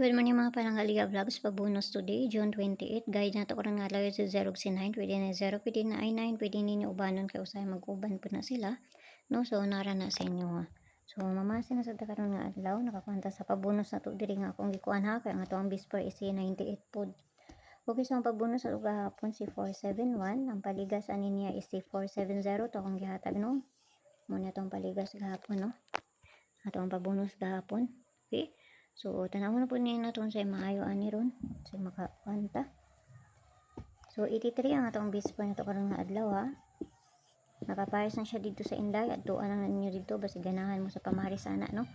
Good morning mga panangaliga vlogs, pabonus today, June 28. Guide na to karon nga layo sa 0 si 9, pwede na 0, pwede na ay 9, pwede ninyo ubanon kay usay mag-uban po na sila. No, so nara na sa inyo ha. So mamasin na sa karon nga adlaw, nakakwanta sa pabonus na to diri nga akong gikuan ha, kay nga to ang Bisper is 98 pod. Okay, so ang pagbonus sa gahapon si 471, ang paligas ani niya is si 470 to akong gihatag no. Muna tong paligas gahapon no. Ato ang pabonus gahapon. Okay? So, tanaw na po niya na itong sa maayo ani ron. Sa makakanta. So, 83 ang atong Bisper na ito karong nga adlaw ha. Nakapayas na siya dito sa Inday. At doon na ninyo dito. Basi ganahan mo sa pamari sana no.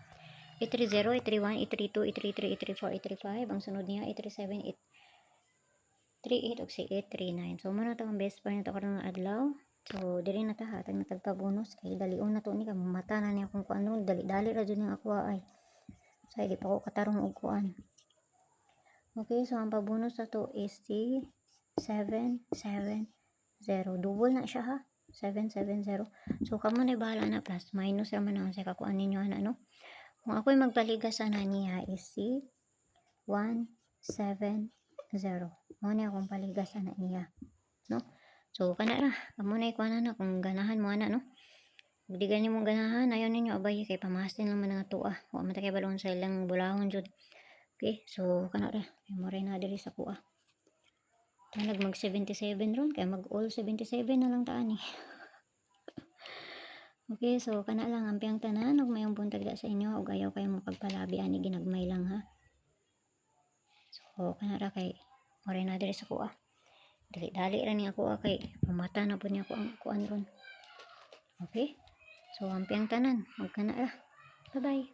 830, 831, 832, 833, 834, 835. Ang sunod niya 837, 838 o si 839. So, muna itong Bisper na ito karong nga adlaw. So, diri na ta hatag na tagpa-bonus kay dalion na to ni mata na niya kung ano dali-dali ra jud ning ako ay. So, di pa ko katarong og kuan. Okay, so ang pabonus na to is si 770. Double na siya ha. 770. So, kamo na bahala na plus minus ra man ang sa kakuan ninyo ana no. Kung ako'y magpaligas ana niya is si 170. Mo ni akong paligas ana niya, no? So, kana ra. Kamo na ikuan na kung ganahan mo ana no. Di gani mong ganahan, ayaw ninyo abay kay pamasin naman nga tuwa. Wa man ta kay balon sa ilang bulahon jud. Okay, so kana ra. Mo rin na diri sa kuha. Tanag mag 77 ron kay mag all 77 na lang taan ni. Okay, so kana lang ang piyang tanan ug mayong buntag da sa inyo ug ayaw kayo mo pagpalabi ani ginagmay lang ha. So kana ra kay mo rin na diri sa kuha. Dali-dali ra ni ako kay pamata na po niya ako ang kuan ron. Okay? So, ang piyang tanan. Magkana ra. Bye-bye.